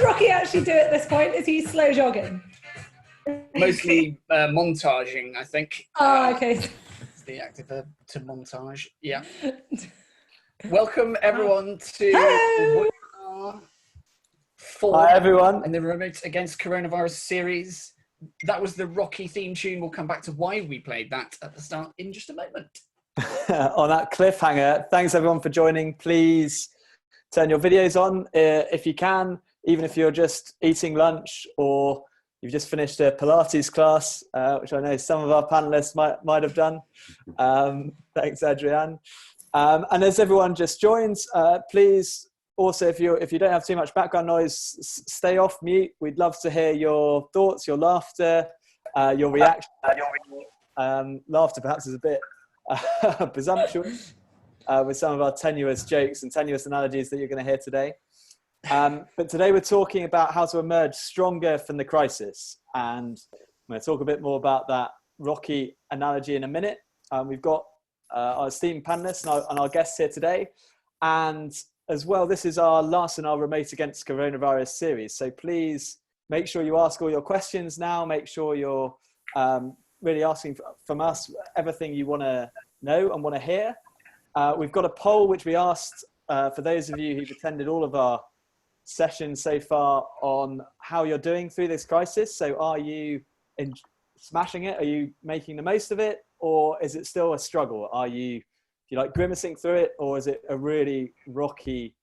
Rocky actually do at this point? Is he slow jogging? Mostly montaging, I think. Oh, okay. It's the active verb to montage. Yeah. Welcome everyone to Hi everyone. in the Remote Against Coronavirus series. That was the Rocky theme tune. We'll come back to why we played that at the start in just a moment. On that cliffhanger, thanks everyone for joining. Please turn your videos on if you can, even if you're just eating lunch or you've just finished a Pilates class, which I know some of our panelists might have done. Thanks, Adrienne. And as everyone just joins, please also, if you don't have too much background noise, stay off mute. We'd love to hear your thoughts, your laughter, your reaction. Laughter perhaps is a bit presumptuous with some of our tenuous jokes and tenuous analogies that you're going to hear today. But today we're talking about how to emerge stronger from the crisis. And I'm going to talk a bit more about that Rocky analogy in a minute. We've got our esteemed panelists and our guests here today. And as well, this is our last in our Remote Against Coronavirus series. So please make sure you ask all your questions now. Make sure you're really asking from us everything you want to know and want to hear. We've got a poll which we asked for those of you who've attended all of our sessions so far on how you're doing through this crisis. So are you smashing it? Are you making the most of it? Or is it still a struggle? Are you, if you like, grimacing through it? Or is it a really rocky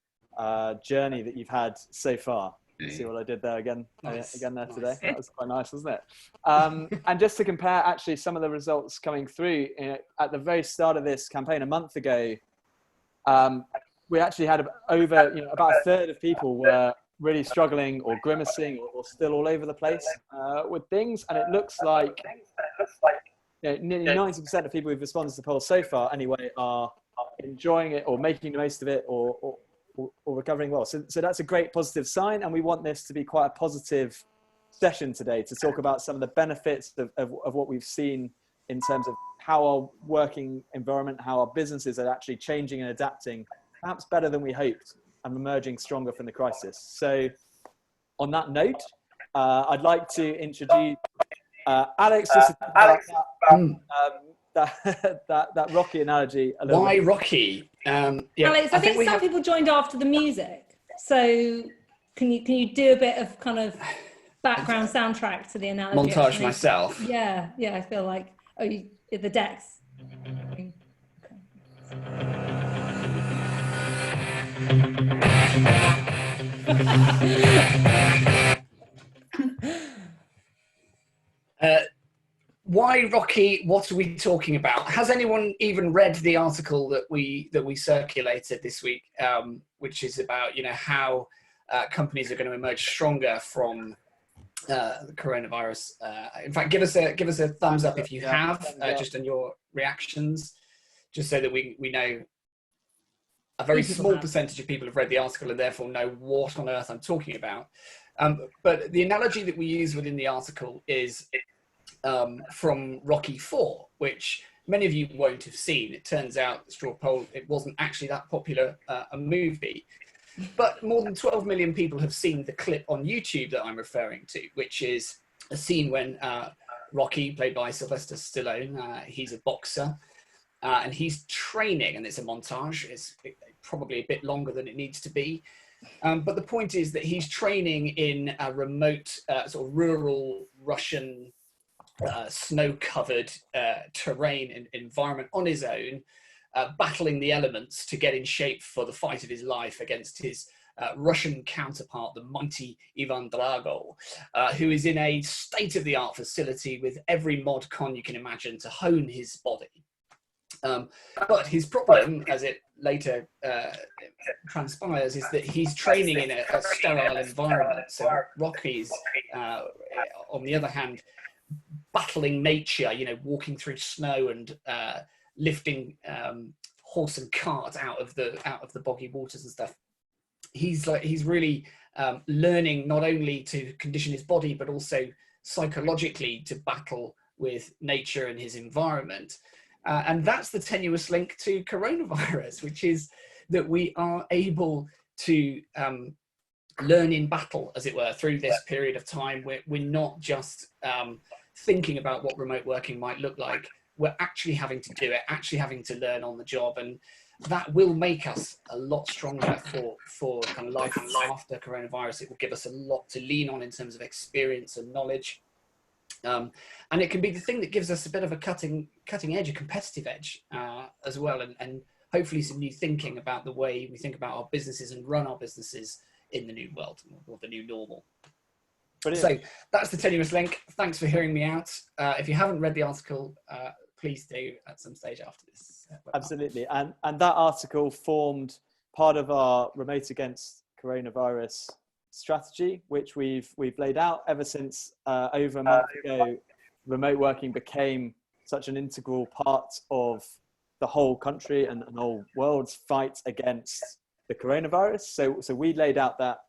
journey that you've had so far? You see what I did there again today? That was quite nice, wasn't it? And just to compare actually some of the results coming through at the very start of this campaign a month ago, we actually had over, about a third of people were really struggling or grimacing or still all over the place with things. And it looks like nearly 90% of people who've responded to the poll so far anyway are enjoying it or making the most of it or recovering well. So that's a great positive sign. And we want this to be quite a positive session today to talk about some of the benefits of what we've seen in terms of how our working environment, how our businesses are actually changing and adapting, perhaps better than we hoped, and emerging stronger from the crisis. So on that note, I'd like to introduce Alex just to talk about that Rocky analogy a little Why bit. Rocky? Yeah. Alex, I think some people joined after the music. So can you do a bit of kind of background soundtrack to the analogy? Montage myself. Yeah, I feel like the decks. Why Rocky? What are we talking about? Has anyone even read the article that we circulated this week, which is about how companies are going to emerge stronger from the coronavirus? In fact, give us a thumbs up if you have, just on your reactions, just so that we know. A very small percentage of people have read the article and therefore know what on earth I'm talking about. But the analogy that we use within the article is from Rocky IV, which many of you won't have seen. It turns out, the straw poll, it wasn't actually that popular a movie. But more than 12 million people have seen the clip on YouTube that I'm referring to, which is a scene when Rocky, played by Sylvester Stallone, he's a boxer, and he's training, and it's a montage. It's probably a bit longer than it needs to be. But the point is that he's training in a remote, sort of rural Russian, snow-covered terrain and environment on his own, battling the elements to get in shape for the fight of his life against his Russian counterpart, the mighty Ivan Drago, who is in a state-of-the-art facility with every mod con you can imagine to hone his body. But his problem, as it later transpires, is that he's training in a sterile environment. So Rocky's, on the other hand, battling nature, walking through snow and lifting horse and cart out of the boggy waters and stuff. He's really learning not only to condition his body, but also psychologically to battle with nature and his environment. And that's the tenuous link to coronavirus, which is that we are able to learn in battle, as it were, through this period of time. We're not just thinking about what remote working might look like. We're actually having to do it, actually having to learn on the job, and that will make us a lot stronger for kind of life after coronavirus. It will give us a lot to lean on in terms of experience and knowledge. And it can be the thing that gives us a bit of a cutting edge, a competitive edge as well, and hopefully some new thinking about the way we think about our businesses and run our businesses in the new world, or the new normal. Brilliant. So that's the tenuous link. Thanks for hearing me out. If you haven't read the article, please do at some stage after this. Absolutely. And that article formed part of our Remote Against Coronavirus strategy, which we've laid out ever since over a month ago. Remote working became such an integral part of the whole country and the whole world's fight against the coronavirus. So we laid out that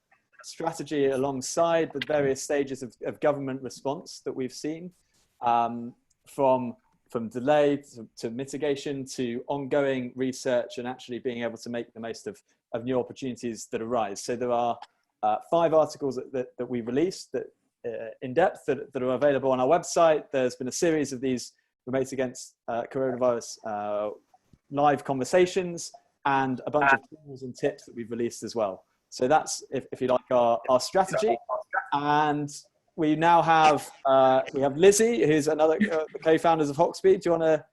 strategy alongside the various stages of government response that we've seen, from delay to mitigation to ongoing research and actually being able to make the most of new opportunities that arise. So there are 5 articles that we released that in depth that are available on our website. There's been a series of these Remote Against Coronavirus live conversations, and a bunch of tools and tips that we've released as well. So that's, if you like, our strategy. And we now have Lizzie, who's another the co-founders of Hoxby. Do you want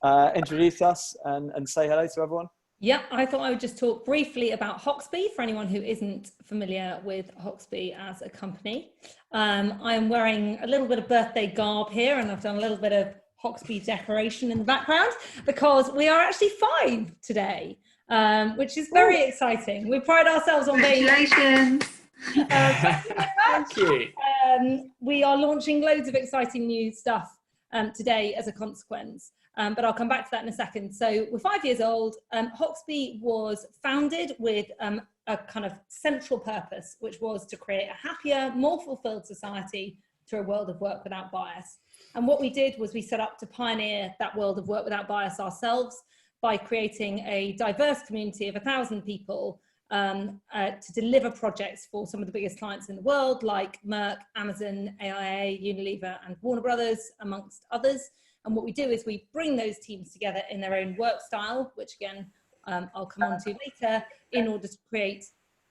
to introduce us and say hello to everyone? Yeah, I thought I would just talk briefly about Hoxby for anyone who isn't familiar with Hoxby as a company. I am wearing a little bit of birthday garb here, and I've done a little bit of Hoxby decoration in the background because we are actually 5 today, which is very exciting. We pride ourselves on being... Congratulations! Thank you. We are launching loads of exciting new stuff today as a consequence. But I'll come back to that in a second. So we're 5 years old. Hoxby was founded with a kind of central purpose, which was to create a happier, more fulfilled society through a world of work without bias. And what we did was we set up to pioneer that world of work without bias ourselves by creating a diverse community of 1,000 people to deliver projects for some of the biggest clients in the world, like Merck, Amazon, AIA, Unilever, and Warner Brothers, amongst others. And what we do is we bring those teams together in their own work style, which again, I'll come on to later, in order to create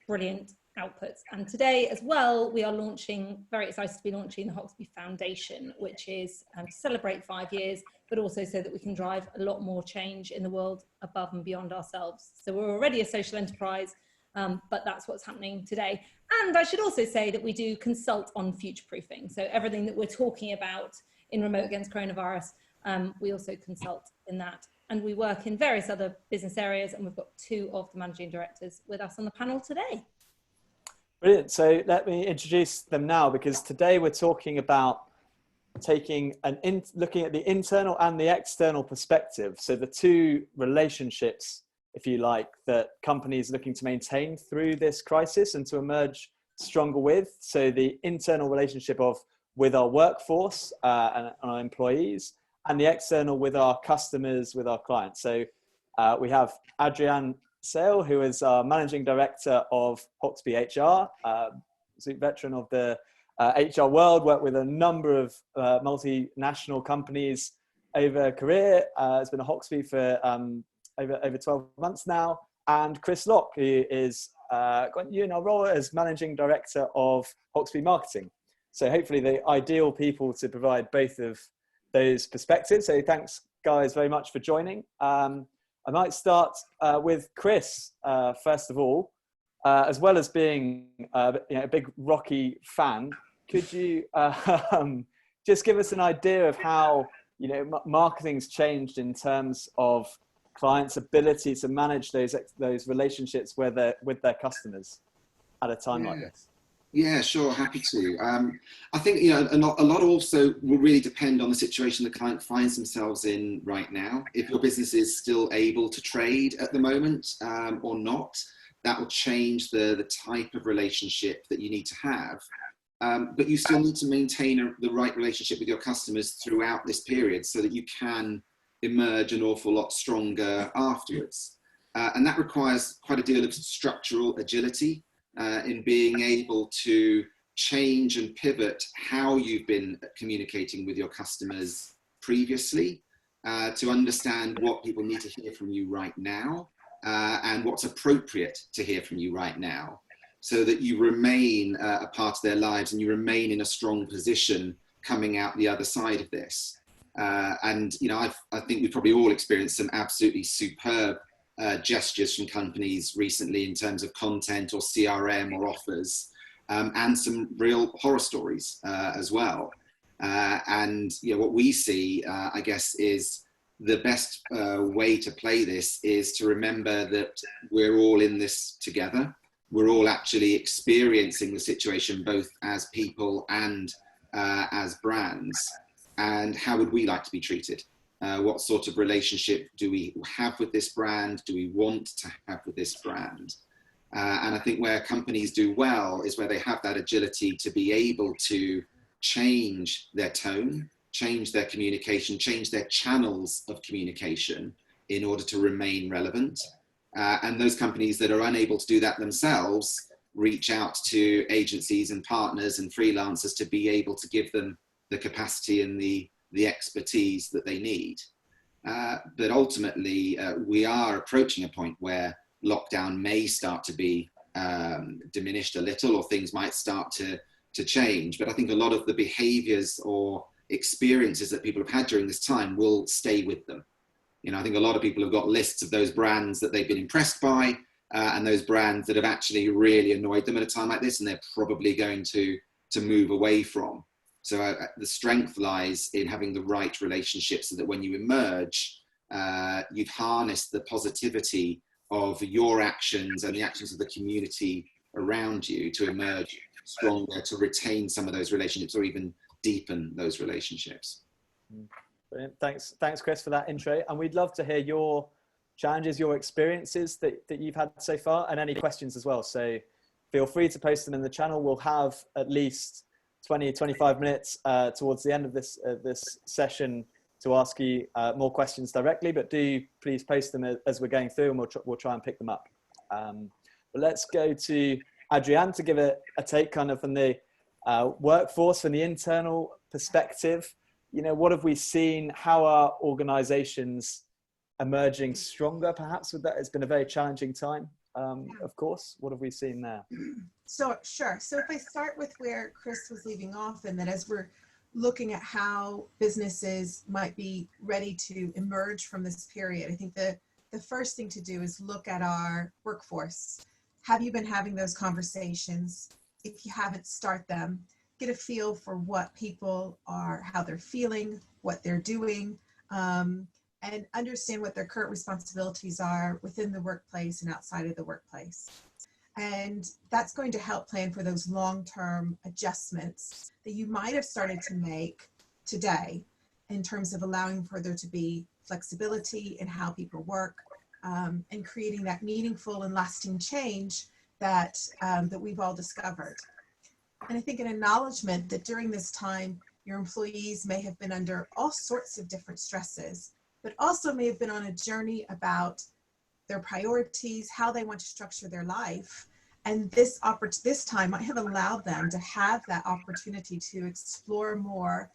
brilliant outputs. And today as well, we are launching, very excited to be launching the Hoxby Foundation, which is to celebrate 5 years, but also so that we can drive a lot more change in the world above and beyond ourselves. So we're already a social enterprise, but that's what's happening today. And I should also say that we do consult on future-proofing. So everything that we're talking about in Remote Against Coronavirus, we also consult in that. And we work in various other business areas, and we've got 2 of the managing directors with us on the panel today. Brilliant. So let me introduce them now, because today we're talking about looking at the internal and the external perspective. So the 2 relationships, if you like, that companies are looking to maintain through this crisis and to emerge stronger with. So the internal relationship with our workforce and our employees, and the external with our customers, with our clients. So we have Adrian Sale, who is our Managing Director of Hoxby HR, veteran of the HR world, worked with a number of multinational companies over a career. Has been at Hoxby for over 12 months now. And Chris Locke, who is got you in our role as Managing Director of Hoxby Marketing. So hopefully the ideal people to provide both of those perspectives. So thanks guys very much for joining. I might start with Chris, first of all. As well as being a big Rocky fan, could you just give us an idea of how marketing's changed in terms of clients' ability to manage those relationships with their customers at a time like this? Yeah, sure, happy to. I think a lot also will really depend on the situation the client finds themselves in right now. If your business is still able to trade at the moment or not, that will change the type of relationship that you need to have. But you still need to maintain the right relationship with your customers throughout this period so that you can emerge an awful lot stronger afterwards. And that requires quite a deal of structural agility. in being able to change and pivot how you've been communicating with your customers previously, to understand what people need to hear from you right now, and what's appropriate to hear from you right now, so that you remain a part of their lives and you remain in a strong position coming out the other side of this. And you know, I think we've probably all experienced some absolutely superb gestures from companies recently in terms of content or CRM or offers, and some real horror stories as well. And you know, what we see, I guess, is the best way to play this is to remember that we're all in this together. We're all actually experiencing the situation both as people and as brands. And how would we like to be treated? What sort of relationship do we have with this brand? Do we want to have with this brand? And I think where companies do well is where they have that agility to be able to change their tone, change their communication, change their channels of communication in order to remain relevant. And those companies that are unable to do that themselves reach out to agencies and partners and freelancers to be able to give them the capacity and the expertise that they need. But ultimately, we are approaching a point where lockdown may start to be diminished a little, or things might start to change. But I think a lot of the behaviors or experiences that people have had during this time will stay with them. You know, I think a lot of people have got lists of those brands that they've been impressed by, and those brands that have actually really annoyed them at a time like this, and they're probably going to move away from. So the strength lies in having the right relationships so that when you emerge, you've harnessed the positivity of your actions and the actions of the community around you to emerge stronger, to retain some of those relationships or even deepen those relationships. Brilliant. Thanks, Chris, for that intro. And we'd love to hear your challenges, your experiences that you've had so far, and any questions as well. So feel free to post them in the channel. We'll have at least 20-25 minutes towards the end of this session to ask you more questions directly, but do please post them as we're going through, and we'll try and pick them up. But let's go to Adrienne to give a take kind of from the workforce, from the internal perspective. You know, what have we seen? How are organizations emerging stronger perhaps with that? It's been a very challenging time, of course. What have we seen there? So sure. So if I start with where Chris was leaving off, and that as we're looking at how businesses might be ready to emerge from this period, I think the first thing to do is look at our workforce. Have you been having those conversations? If you haven't, start them. Get a feel for what people are, how they're feeling, what they're doing, and understand what their current responsibilities are within the workplace and outside of the workplace. And that's going to help plan for those long-term adjustments that you might have started to make today in terms of allowing for there to be flexibility in how people work, and creating that meaningful and lasting change that we've all discovered. And I think an acknowledgement that during this time, your employees may have been under all sorts of different stresses, but also may have been on a journey about their priorities, how they want to structure their life. And this time might have allowed them to have that opportunity to explore more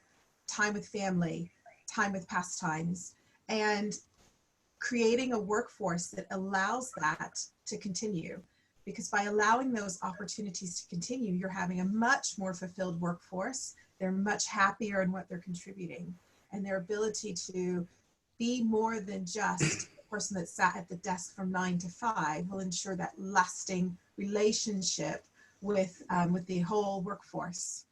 time with family, time with pastimes, and creating a workforce that allows that to continue. Because by allowing those opportunities to continue, you're having a much more fulfilled workforce. They're much happier in what they're contributing, and their ability to be more than just a person that sat at the desk from 9 to 5 will ensure that lasting relationship with the whole workforce,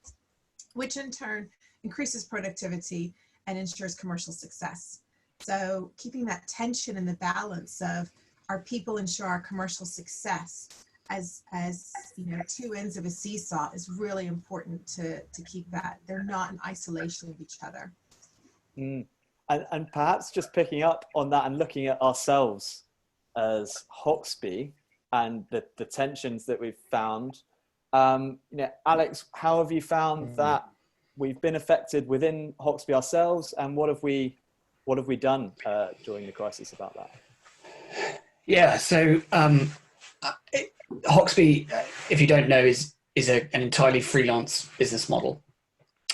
which in turn increases productivity and ensures commercial success. So keeping that tension and the balance of our people ensure our commercial success as you know, two ends of a seesaw is really important to keep that. They're not in isolation of each other. And perhaps just picking up on that and looking at ourselves as Hoxby and the tensions that we've found. You know, Alex, how have you found that we've been affected within Hoxby ourselves, and what have we done during the crisis about that? Yeah, so Hoxby, if you don't know, is an entirely freelance business model.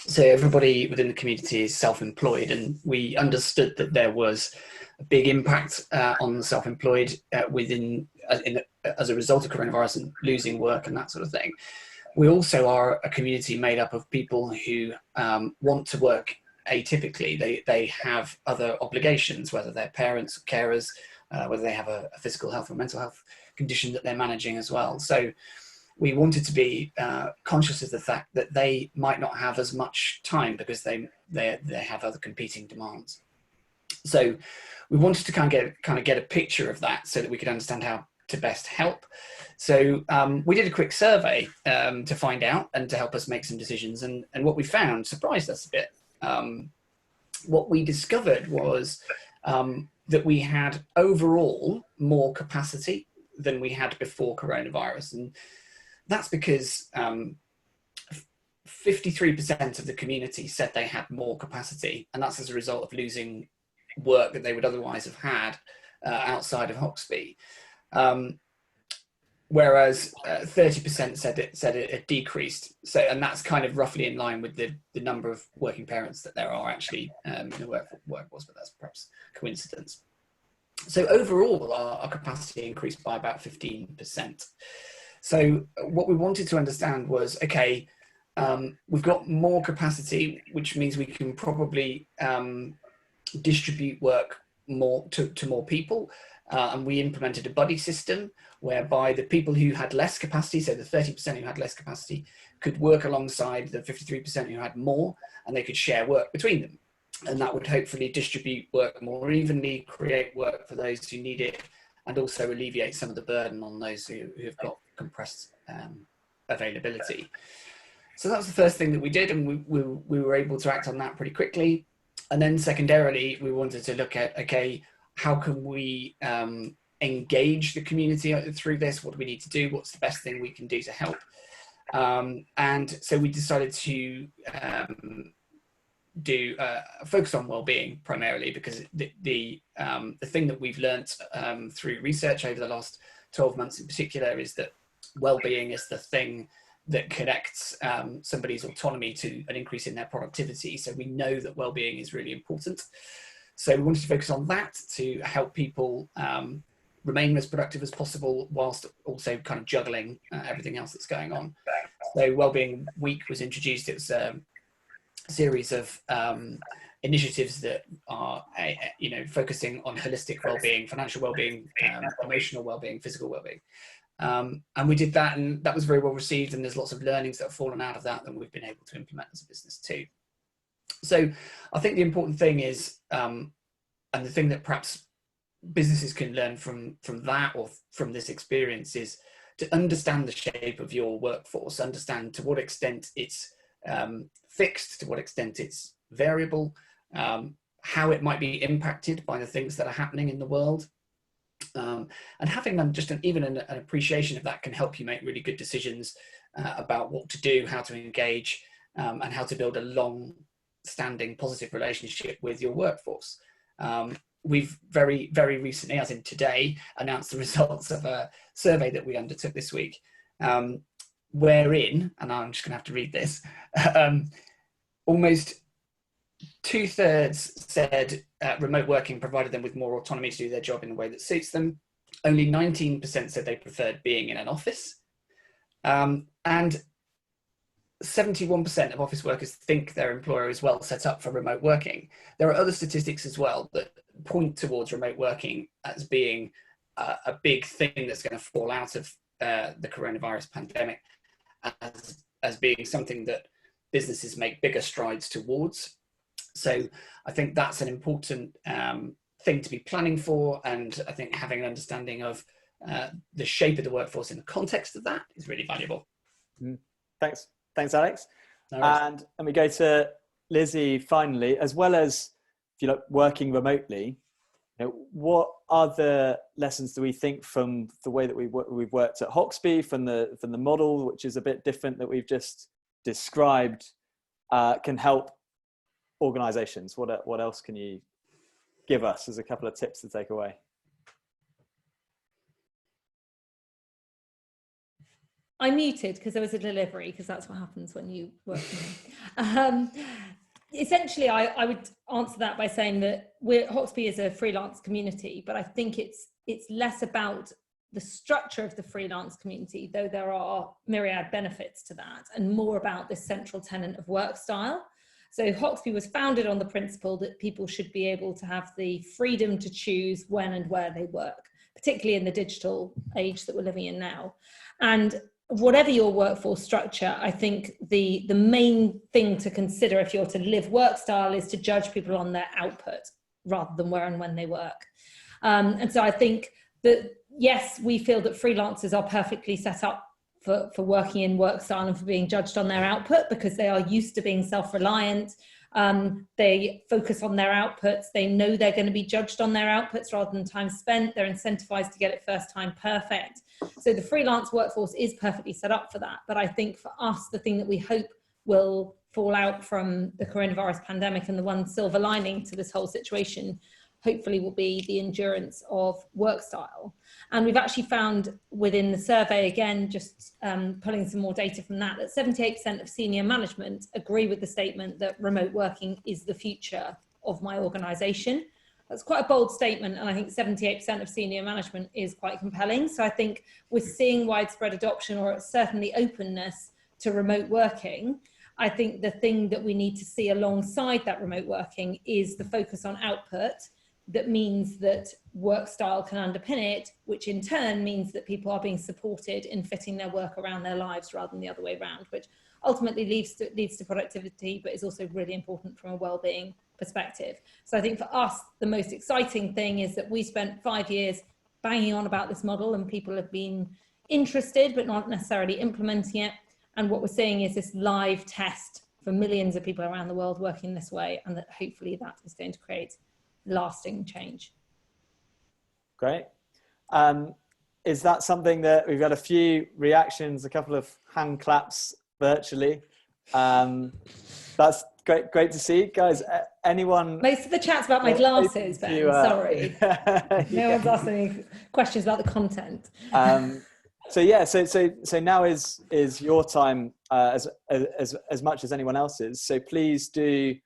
So everybody within the community is self-employed, and we understood that there was a big impact on the self-employed as a result of coronavirus and losing work and that sort of thing. We also are a community made up of people who want to work atypically. They have other obligations, whether they're parents or carers, whether they have a physical health or mental health condition that they're managing as well. So we wanted to be conscious of the fact that they might not have as much time because they have other competing demands. So we wanted to kind of get a picture of that so that we could understand how to best help. So we did a quick survey to find out and to help us make some decisions. And what we found surprised us a bit. What we discovered was that we had overall more capacity than we had before coronavirus. And that's because 53% of the community said they had more capacity, and that's as a result of losing work that they would otherwise have had outside of Hoxby. Whereas 30% said it had decreased. So, and that's kind of roughly in line with the number of working parents that there are actually in the workforce, but that's perhaps coincidence. So overall, our capacity increased by about 15%. So what we wanted to understand was, okay, we've got more capacity, which means we can probably distribute work more to more people. And we implemented a buddy system whereby the people who had less capacity, so the 30% who had less capacity, could work alongside the 53% who had more, and they could share work between them. And that would hopefully distribute work more evenly, create work for those who need it, and also alleviate some of the burden on those who have got compressed availability. So that was the first thing that we did, and we were able to act on that pretty quickly. And then secondarily, we wanted to look at, okay, how can we engage the community through this? What do we need to do? What's the best thing we can do to help? And so we decided to do focus on well-being primarily, because the thing that we've learnt through research over the last 12 months in particular is that well-being is the thing that connects somebody's autonomy to an increase in their productivity. So we know that well-being is really important. So we wanted to focus on that to help people remain as productive as possible, whilst also kind of juggling everything else that's going on. So Wellbeing Week was introduced. It was a series of initiatives that are, focusing on holistic well-being, financial well-being, emotional well-being, physical well-being. And we did that, and that was very well received, and there's lots of learnings that have fallen out of that we've been able to implement as a business too. So I think the important thing is, and the thing that perhaps businesses can learn from that or from this experience, is to understand the shape of your workforce, understand to what extent it's fixed, to what extent it's variable, how it might be impacted by the things that are happening in the world. And having just even an appreciation of that can help you make really good decisions about what to do, how to engage, and how to build a long-standing positive relationship with your workforce. We've very, very recently, as in today, announced the results of a survey that we undertook this week, wherein, and I'm just going to have to read this, almost 2/3 said remote working provided them with more autonomy to do their job in a way that suits them. Only 19% said they preferred being in an office. And 71% of office workers think their employer is well set up for remote working. There are other statistics as well that point towards remote working as being a big thing that's going to fall out of the coronavirus pandemic, as being something that businesses make bigger strides towards. So I think that's an important thing to be planning for, and I think having an understanding of the shape of the workforce in the context of that is really valuable. Thanks, Alex. No worries. And we go to Lizzie finally. As well as, if you like, working remotely, what other lessons do we think from the way that we've worked at Hoxby, from the model, which is a bit different that we've just described, can help organizations? What else can you give us as a couple of tips to take away? I muted because there was a delivery, because that's what happens when you work from home. Essentially, I would answer that by saying that Hoxby is a freelance community, but I think it's less about the structure of the freelance community, though there are myriad benefits to that, and more about this central tenet of work style. So Hoxby was founded on the principle that people should be able to have the freedom to choose when and where they work, particularly in the digital age that we're living in now. And whatever your workforce structure, I think the main thing to consider if you're to live work style is to judge people on their output rather than where and when they work. And so I think that, yes, we feel that freelancers are perfectly set up for working in work style and for being judged on their output, because they are used to being self-reliant. They focus on their outputs. They know they're going to be judged on their outputs rather than time spent. They're incentivized to get it first time perfect. So the freelance workforce is perfectly set up for that. But I think for us, the thing that we hope will fall out from the coronavirus pandemic, and the one silver lining to this whole situation, hopefully, will be the endurance of work style. And we've actually found within the survey, again, just pulling some more data from that, that 78% of senior management agree with the statement that remote working is the future of my organisation. That's quite a bold statement, and I think 78% of senior management is quite compelling. So I think we're seeing widespread adoption, or certainly openness to remote working. I think the thing that we need to see alongside that remote working is the focus on output. That means that work style can underpin it, which in turn means that people are being supported in fitting their work around their lives rather than the other way around, which ultimately leads to productivity, but is also really important from a well-being perspective. So I think for us, the most exciting thing is that we spent 5 years banging on about this model, and people have been interested, but not necessarily implementing it. And what we're seeing is this live test for millions of people around the world working this way, and that hopefully that is going to create lasting change. Great. Is that something that we've got a few reactions, a couple of hand claps virtually? That's great to see, guys. Anyone? Most of the chat's about my glasses, Ben. Sorry, no one's asking any questions about the content. So yeah, so now is your time as much as anyone else's. So please do.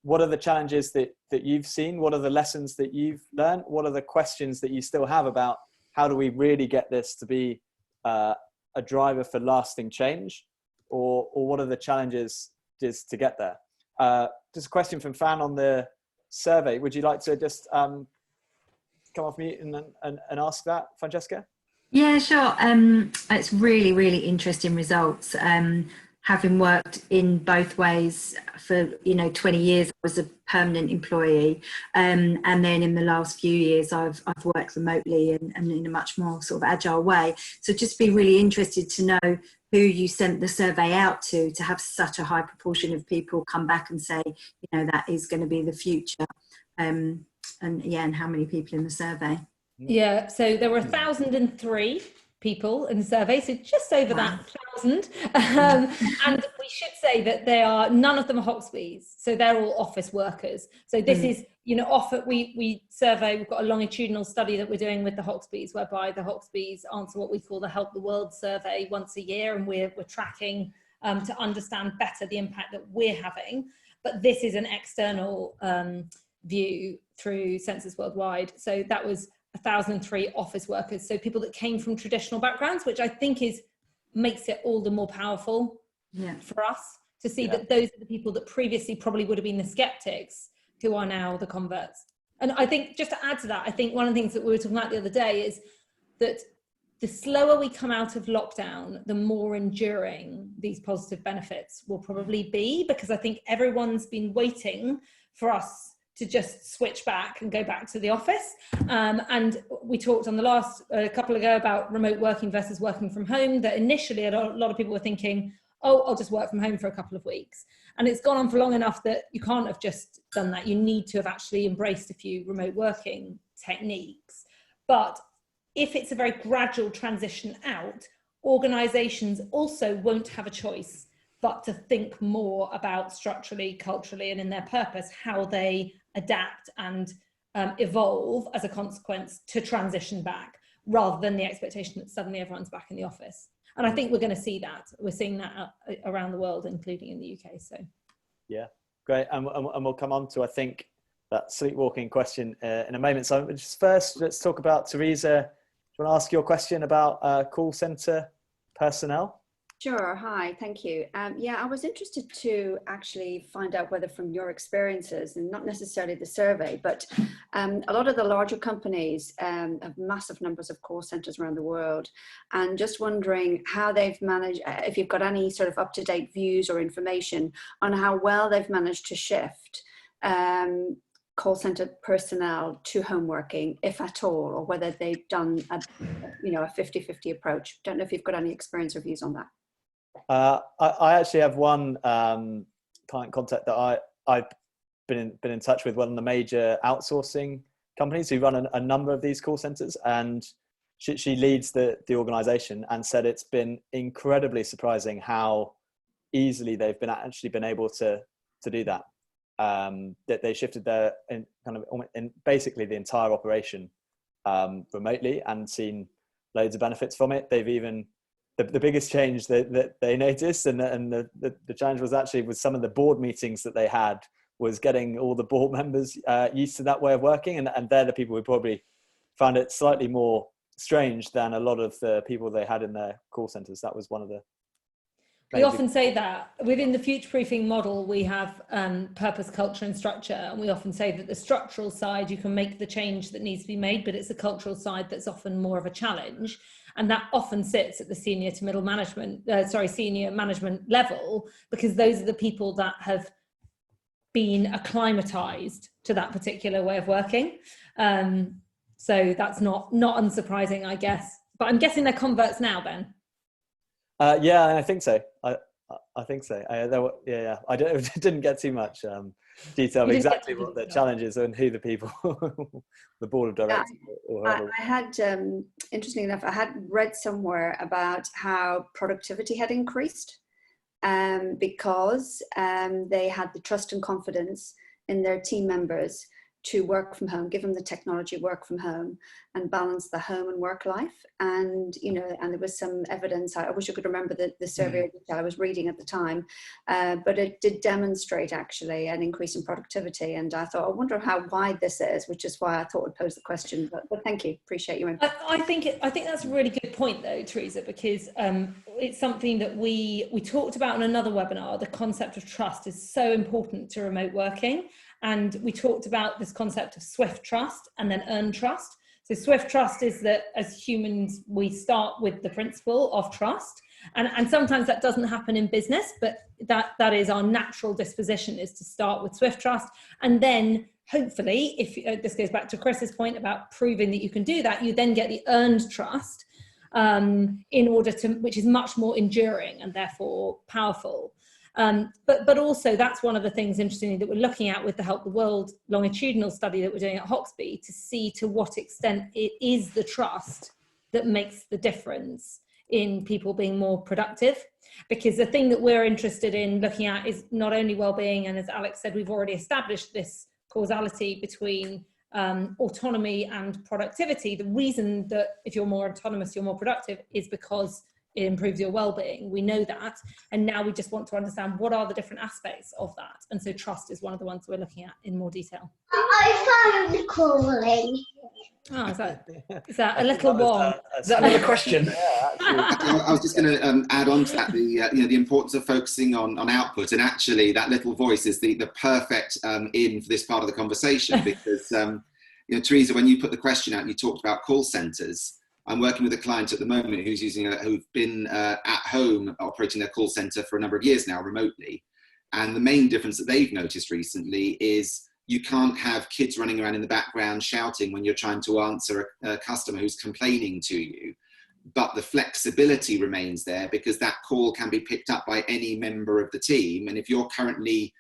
What are the challenges that you've seen? What are the lessons that you've learned? What are the questions that you still have about how do we really get this to be a driver for lasting change? Or what are the challenges to get there? Just a question from Fan on the survey. Would you like to just come off mute and ask that, Francesca? Yeah, sure. It's really, really interesting results. Having worked in both ways for 20 years, I was a permanent employee, and then in the last few years I've worked remotely and in a much more sort of agile way. So just be really interested to know who you sent the survey out to have such a high proportion of people come back and say, that is going to be the future, and how many people in the survey. Yeah, so there were 1,003 people in the survey, so just over that 1,000. And we should say that none of them are Hoxby's, so they're all office workers. So this is, we survey, we've got a longitudinal study that we're doing with the Hoxby's, whereby the Hoxby's answer what we call the Help the World survey once a year, and we're tracking to understand better the impact that we're having. But this is an external view through Census Worldwide. So that was 1,003 office workers, so people that came from traditional backgrounds, which I think makes it all the more powerful for us to see that those are the people that previously probably would have been the skeptics who are now the converts. And I think, just to add to that, I think one of the things that we were talking about the other day is that the slower we come out of lockdown, the more enduring these positive benefits will probably be, because I think everyone's been waiting for us to just switch back and go back to the office. And we talked on the last couple ago about remote working versus working from home, that initially a lot of people were thinking, oh, I'll just work from home for a couple of weeks. And it's gone on for long enough that you can't have just done that. You need to have actually embraced a few remote working techniques. But if it's a very gradual transition out, organizations also won't have a choice but to think more about structurally, culturally, and in their purpose, how they adapt and evolve as a consequence to transition back, rather than the expectation that suddenly everyone's back in the office. And I think we're going to see that. We're seeing that around the world, including in the UK. So, yeah, great. And we'll come on to, I think, that sleepwalking question in a moment. So just first, let's talk about, Teresa, do you want to ask your question about call centre personnel? Sure. Hi, thank you. Yeah, I was interested to actually find out whether from your experiences, and not necessarily the survey, but a lot of the larger companies have massive numbers of call centres around the world, and just wondering how they've managed, if you've got any sort of up-to-date views or information on how well they've managed to shift call centre personnel to home working, if at all, or whether they've done a 50-50 approach. Don't know if you've got any experience or views on that. I actually have one client contact that I've been in touch with, one of the major outsourcing companies who run a number of these call centers, and she leads the organization, and said it's been incredibly surprising how easily they've been able to do that. That they shifted their in basically the entire operation remotely, and seen loads of benefits from it. They've even the biggest change that they noticed, and the challenge was actually with some of the board meetings that they had, was getting all the board members used to that way of working, and they're the people who probably found it slightly more strange than a lot of the people they had in their call centers. That was one of the. We often say that within the future-proofing model, we have purpose, culture, and structure. And we often say that the structural side, you can make the change that needs to be made, but it's the cultural side that's often more of a challenge. And that often sits at the senior to middle management, senior management level, because those are the people that have been acclimatized to that particular way of working. So that's not unsurprising, I guess. But I'm guessing they're converts now, Ben. Yeah, I think so. I think so. I didn't get too much detail of exactly what the challenge is and who the people, the board of directors. I had, interestingly enough, I had read somewhere about how productivity had increased because they had the trust and confidence in their team members to work from home, give them the technology, work from home, and balance the home and work life. And, and there was some evidence, I wish I could remember the survey I was reading at the time, but it did demonstrate actually an increase in productivity. And I thought, I wonder how wide this is, which is why I thought I'd pose the question, but thank you, appreciate your input. I think that's a really good point though, Teresa, because it's something that we talked about in another webinar. The concept of trust is so important to remote working. And we talked about this concept of swift trust and then earned trust. So swift trust is that as humans, we start with the principle of trust. And sometimes that doesn't happen in business, but that is our natural disposition, is to start with swift trust. And then hopefully, if this goes back to Chris's point about proving that you can do that, you then get the earned trust in order to, which is much more enduring and therefore powerful. But also that's one of the things, interestingly, that we're looking at with the Help the World longitudinal study that we're doing at Hoxby, to see to what extent it is the trust that makes the difference in people being more productive. Because the thing that we're interested in looking at is not only well-being, and as Alex said, we've already established this causality between autonomy and productivity. The reason that if you're more autonomous, you're more productive is because it improves your well-being. We know that. And now we just want to understand what are the different aspects of that. And so trust is one of the ones we're looking at in more detail. I found calling. Oh, is that a little one? Is that another question? Yeah, I was just going to add on to that the importance of focusing on output, and actually that little voice is the perfect in for this part of the conversation, because Teresa, when you put the question out, you talked about call centres. I'm working with a client at the moment who've been at home operating their call centre for a number of years now remotely. And the main difference that they've noticed recently is you can't have kids running around in the background shouting when you're trying to answer a customer who's complaining to you. But the flexibility remains there, because that call can be picked up by any member of the team. And if you're currently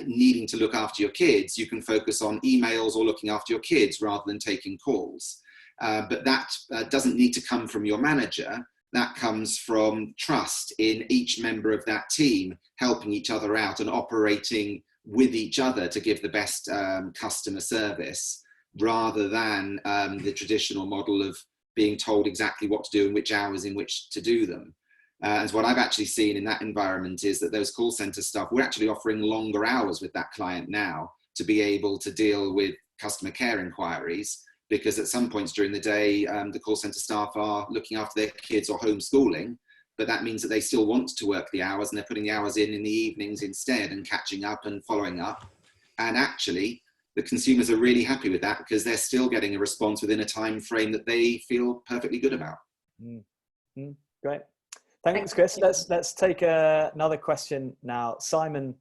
needing to look after your kids, you can focus on emails or looking after your kids rather than taking calls. But that doesn't need to come from your manager. That comes from trust in each member of that team, helping each other out and operating with each other to give the best customer service, rather than the traditional model of being told exactly what to do and which hours in which to do them. And what I've actually seen in that environment is that those call center staff, we're actually offering longer hours with that client now to be able to deal with customer care inquiries, because at some points during the day, the call center staff are looking after their kids or homeschooling, but that means that they still want to work the hours and they're putting the hours in the evenings instead and catching up and following up. And actually, the consumers are really happy with that because they're still getting a response within a time frame that they feel perfectly good about. Great. Thanks, Chris. Let's take another question now. Simon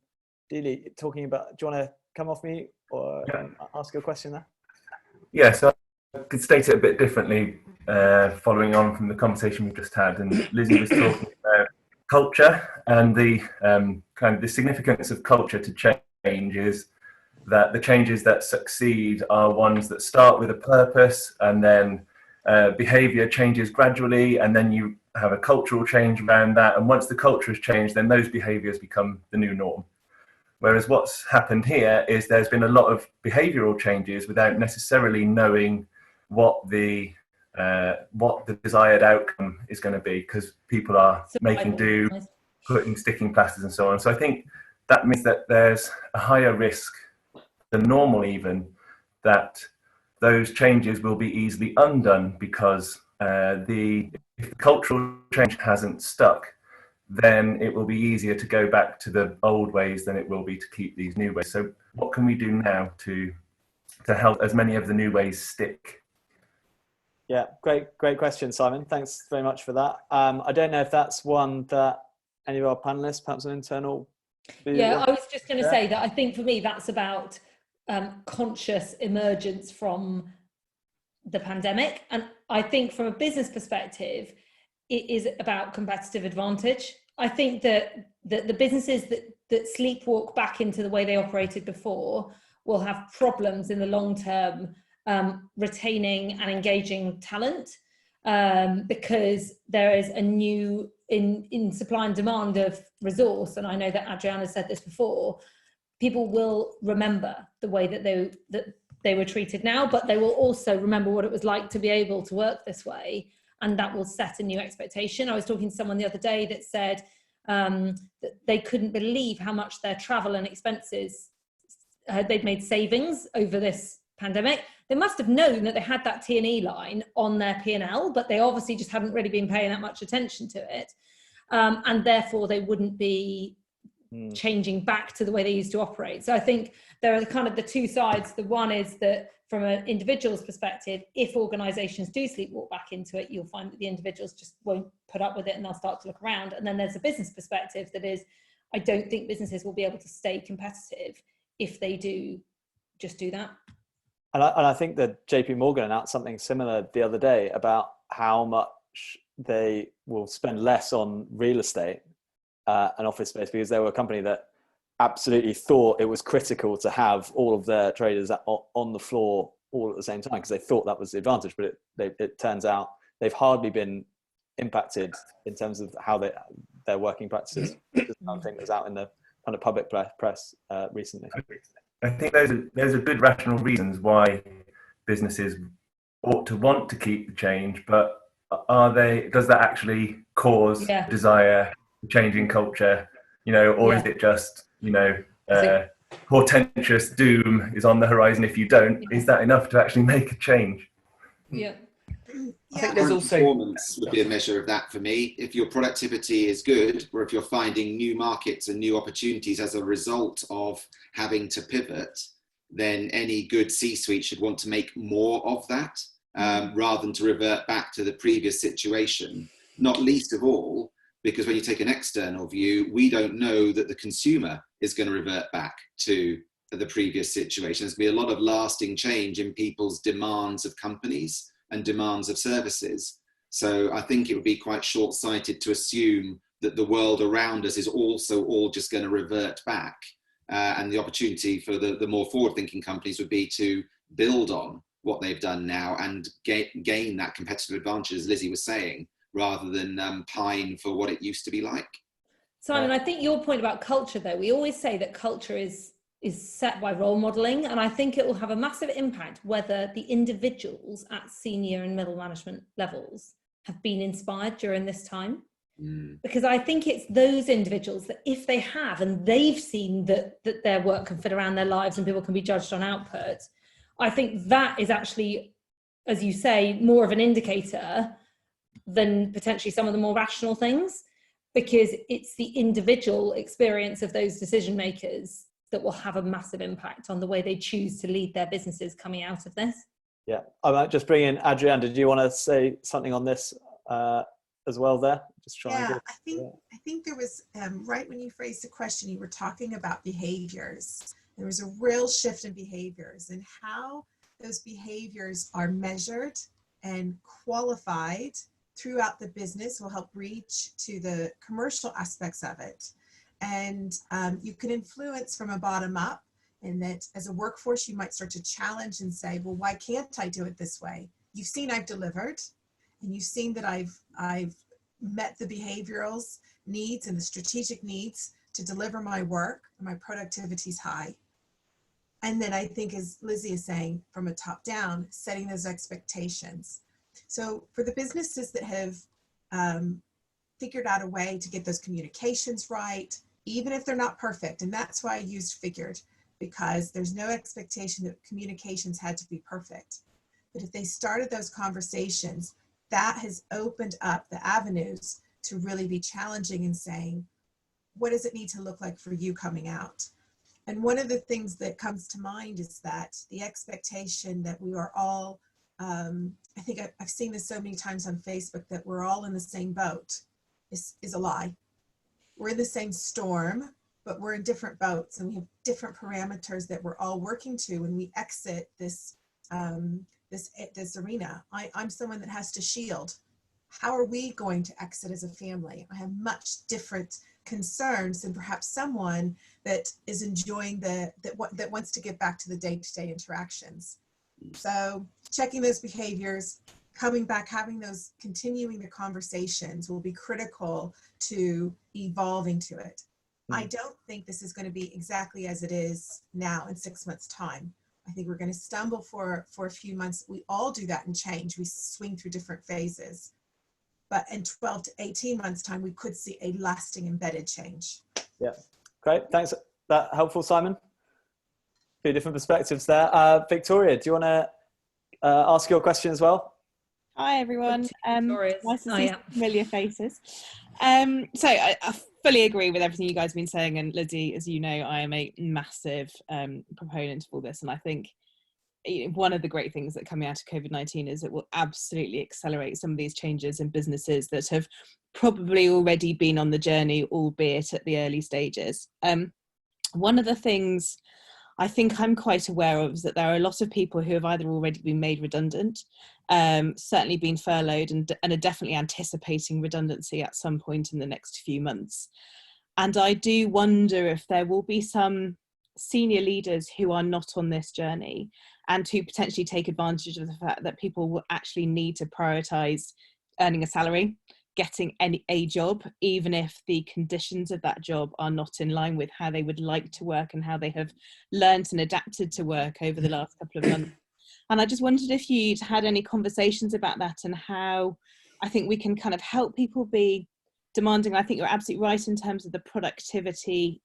Dealey, talking about, do you want to come off mute or ask a question there? Yeah, so I could state it a bit differently, following on from the conversation we've just had. And Lizzie was talking about culture, and the kind of the significance of culture to change is that the changes that succeed are ones that start with a purpose, and then behavior changes gradually, and then you have a cultural change around that. And once the culture has changed, then those behaviors become the new norm. Whereas what's happened here is there's been a lot of behavioral changes without necessarily knowing what the desired outcome is going to be, because people are making do, putting sticking plasters and so on. So I think that means that there's a higher risk than normal even that those changes will be easily undone, because if the cultural change hasn't stuck, then it will be easier to go back to the old ways than it will be to keep these new ways. So what can we do now to help as many of the new ways stick? Yeah, great question, Simon. Thanks very much for that. I don't know if that's one that any of our panelists, perhaps an internal view. Yeah, I was just going to say that I think for me that's about conscious emergence from the pandemic. And I think from a business perspective, it is about competitive advantage. I think that the businesses that sleepwalk back into the way they operated before will have problems in the long term retaining and engaging talent, because there is a new in supply and demand of resource. And I know that Adriana said this before, people will remember the way that they were treated now, but they will also remember what it was like to be able to work this way. And that will set a new expectation. I was talking to someone the other day that said that they couldn't believe how much their travel and expenses, they'd made savings over this pandemic. They must have known that they had that T&E line on their P&L, but they obviously just hadn't really been paying that much attention to it. And therefore they wouldn't be changing back to the way they used to operate. So I think there are kind of the two sides. The one is that from an individual's perspective, if organisations do sleepwalk back into it, you'll find that the individuals just won't put up with it and they'll start to look around. And then there's a business perspective that is, I don't think businesses will be able to stay competitive if they do just do that. And I think that JP Morgan announced something similar the other day about how much they will spend less on real estate and office space, because they were a company that absolutely thought it was critical to have all of their traders on the floor all at the same time, because they thought that was the advantage. But it turns out they've hardly been impacted in terms of how their working practices. I think that was out in the kind of public press recently. I think those are good rational reasons why businesses ought to want to keep the change, but does that actually cause desire, changing culture, or is it just, portentous doom is on the horizon if you don't? Is that enough to actually make a change? Yeah. I think there's also performance would be a measure of that for me. If your productivity is good, or if you're finding new markets and new opportunities as a result of having to pivot, then any good C-suite should want to make more of that, rather than to revert back to the previous situation. Not least of all, because when you take an external view, we don't know that the consumer is going to revert back to the previous situation. There's going to be a lot of lasting change in people's demands of companies and demands of services. So I think it would be quite short-sighted to assume that the world around us is also all just going to revert back. And the opportunity for the more forward-thinking companies would be to build on what they've done now and gain that competitive advantage, as Lizzie was saying, rather than pine for what it used to be like. Simon, I think your point about culture, though, we always say that culture is set by role modelling, and I think it will have a massive impact whether the individuals at senior and middle management levels have been inspired during this time. Because I think it's those individuals that if they have, and they've seen that their work can fit around their lives and people can be judged on output, I think that is actually, as you say, more of an indicator than potentially some of the more rational things, because it's the individual experience of those decision makers that will have a massive impact on the way they choose to lead their businesses coming out of this. Yeah, I might just bring in Adrienne. Did you want to say something on this as well there? Just try and I think there was, right when you phrased the question, you were talking about behaviors. There was a real shift in behaviors, and how those behaviors are measured and qualified throughout the business will help reach to the commercial aspects of it. And you can influence from a bottom up, in that as a workforce, you might start to challenge and say, well, why can't I do it this way? You've seen I've delivered, and you've seen that I've met the behavioral needs and the strategic needs to deliver my work, and my productivity is high. And then I think, as Lizzie is saying, from a top down, setting those expectations. So for the businesses that have figured out a way to get those communications right, even if they're not perfect, and that's why I used figured, because there's no expectation that communications had to be perfect. But if they started those conversations, that has opened up the avenues to really be challenging and saying, what does it need to look like for you coming out? And one of the things that comes to mind is that the expectation that we are all, I think I've seen this so many times on Facebook, that we're all in the same boat is a lie. We're in the same storm, but we're in different boats, and we have different parameters that we're all working to when we exit this this arena. I'm someone that has to shield. How are we going to exit as a family? I have much different concerns than perhaps someone that is enjoying that wants to get back to the day-to-day interactions. So checking those behaviors, coming back, having those, continuing the conversations will be critical to evolving to it. I don't think this is going to be exactly as it is now in 6 months' time. I think we're going to stumble for a few months. We all do that in change. We swing through different phases. But in 12 to 18 months' time, we could see a lasting embedded change. Yeah, great. Thanks. That helpful, Simon? A few different perspectives there. Victoria, do you want to ask your question as well? Hi, everyone. Nice to see some familiar faces. So I fully agree with everything you guys have been saying. And Lizzie, as you know, I am a massive proponent of all this. And I think one of the great things that coming out of COVID-19 is it will absolutely accelerate some of these changes in businesses that have probably already been on the journey, albeit at the early stages. One of the things I think I'm quite aware of is that there are a lot of people who have either already been made redundant, certainly been furloughed, and are definitely anticipating redundancy at some point in the next few months. And I do wonder if there will be some senior leaders who are not on this journey and who potentially take advantage of the fact that people will actually need to prioritise earning a salary, getting a job, even if the conditions of that job are not in line with how they would like to work and how they have learnt and adapted to work over the last couple of months. And I just wondered if you'd had any conversations about that and how I think we can kind of help people be demanding. I think you're absolutely right in terms of the productivity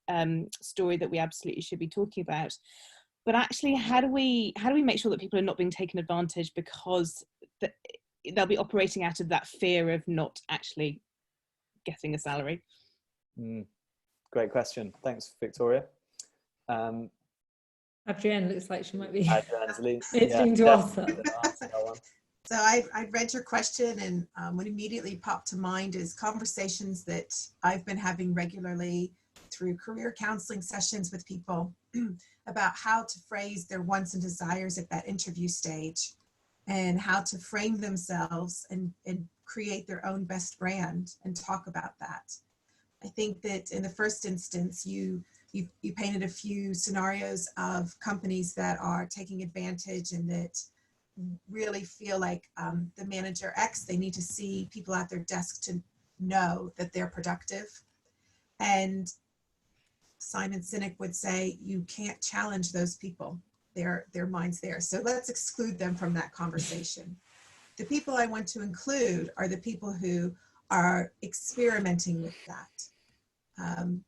story that we absolutely should be talking about. But actually, how do we make sure that people are not being taken advantage because they'll be operating out of that fear of not actually getting a salary? Great question. Thanks, Victoria. Adrienne looks like she might be itching to answer. So I read your question, and what immediately popped to mind is conversations that I've been having regularly through career counseling sessions with people about how to phrase their wants and desires at that interview stage, and how to frame themselves and create their own best brand and talk about that. I think that in the first instance, you painted a few scenarios of companies that are taking advantage and that really feel like the manager X, they need to see people at their desk to know that they're productive. And Simon Sinek would say, you can't challenge those people. Their mind's there. So let's exclude them from that conversation. The people I want to include are the people who are experimenting with that.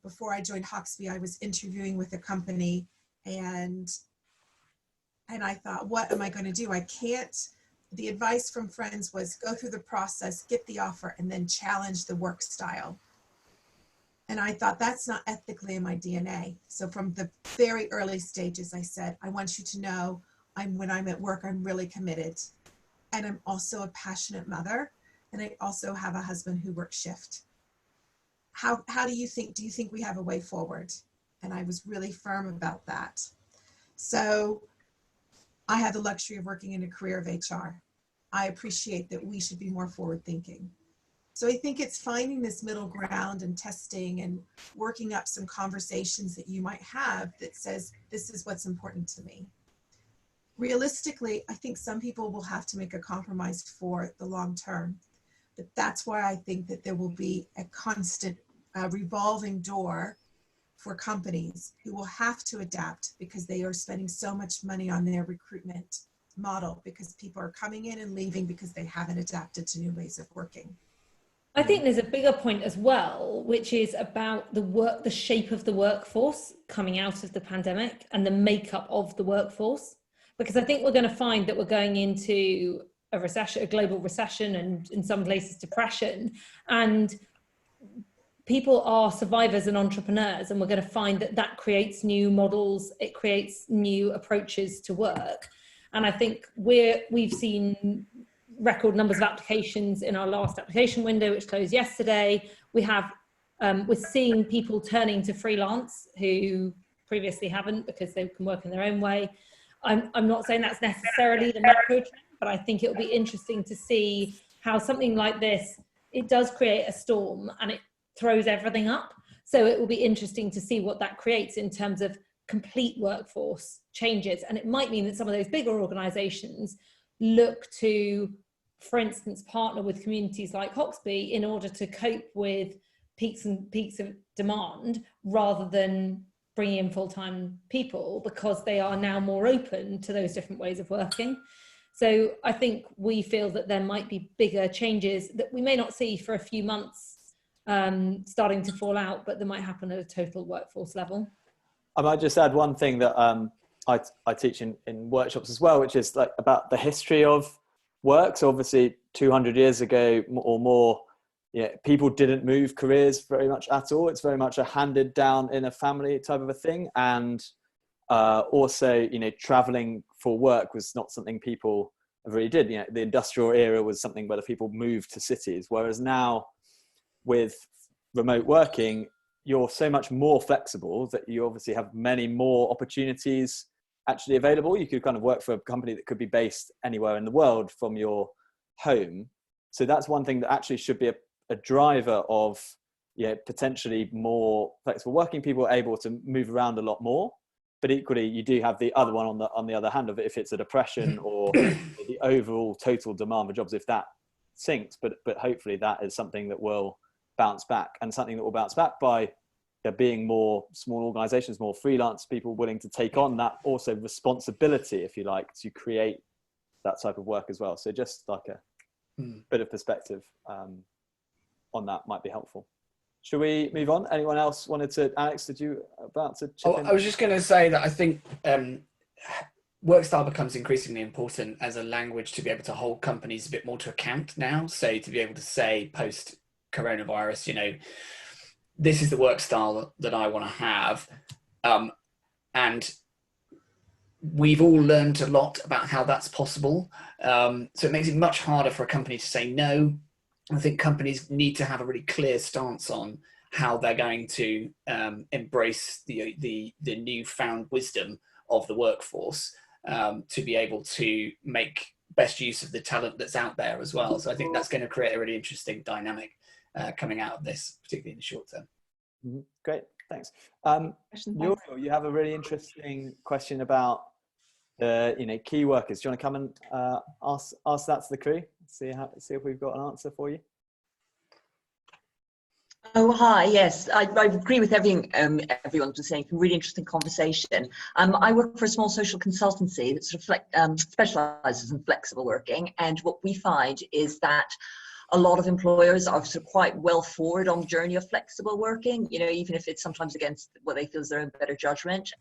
Before I joined Hoxby, I was interviewing with a company, and I thought, what am I going to do? I can't. The advice from friends was go through the process, get the offer, and then challenge the work style. And I thought that's not ethically in my DNA. So from the very early stages, I said, I want you to know when I'm at work, I'm really committed. And I'm also a passionate mother. And I also have a husband who works shift. How do you think we have a way forward? And I was really firm about that. So I have the luxury of working in a career of HR. I appreciate that we should be more forward thinking. So I think it's finding this middle ground and testing and working up some conversations that you might have that says, this is what's important to me. Realistically, I think some people will have to make a compromise for the long term. But that's why I think that there will be a constant revolving door for companies who will have to adapt because they are spending so much money on their recruitment model because people are coming in and leaving because they haven't adapted to new ways of working. I think there's a bigger point as well, which is about the shape of the workforce coming out of the pandemic and the makeup of the workforce. Because I think we're going to find that we're going into a recession, a global recession, and in some places depression. And people are survivors and entrepreneurs, and we're going to find that that creates new models. It creates new approaches to work. And I think we've seen record numbers of applications in our last application window, which closed yesterday. We're seeing people turning to freelance who previously haven't because they can work in their own way. I'm not saying that's necessarily the macro trend, but I think it'll be interesting to see how something like this, it does create a storm and it throws everything up. So it will be interesting to see what that creates in terms of complete workforce changes. And it might mean that some of those bigger organizations look to, for instance, partner with communities like Hoxby in order to cope with peaks of demand rather than bringing in full-time people, because they are now more open to those different ways of working. So I think we feel that there might be bigger changes that we may not see for a few months starting to fall out, but they might happen at a total workforce level. I might just add one thing that I teach in workshops as well, which is like about the history of work. So obviously 200 years ago or more, people didn't move careers very much at all. It's very much a handed down in a family type of a thing. And also, traveling for work was not something people really did. The industrial era was something where the people moved to cities. Whereas now with remote working, you're so much more flexible that you obviously have many more opportunities actually available. You could kind of work for a company that could be based anywhere in the world from your home. So that's one thing that actually should be a driver of potentially more flexible working. People are able to move around a lot more, but equally you do have the other one on the other hand of it, if it's a depression or the overall total demand for jobs, if that sinks. But hopefully that is something that will bounce back, and something that will bounce back by there being more small organizations, more freelance people willing to take on that also responsibility, if you like, to create that type of work as well. So just like a bit of perspective on that might be helpful. Should we move on? Anyone else wanted to? Alex, did you about to chip in? I was just going to say that I think work style becomes increasingly important as a language to be able to hold companies a bit more to account now. So to be able to say post coronavirus, this is the work style that I want to have. And we've all learned a lot about how that's possible. So it makes it much harder for a company to say no. I think companies need to have a really clear stance on how they're going to embrace the newfound wisdom of the workforce to be able to make best use of the talent that's out there as well. So I think that's going to create a really interesting dynamic coming out of this, particularly in the short term. Mm-hmm. Great, thanks. Muriel, you have a really interesting question about key workers. Do you want to come and ask that to the crew? See if we've got an answer for you. Oh, hi. Yes, I agree with everything everyone's been saying. It's a really interesting conversation. I work for a small social consultancy that sort of specialises in flexible working, and what we find is that a lot of employers are sort of quite well forward on the journey of flexible working, you know, even if it's sometimes against what they feel is their own better judgment.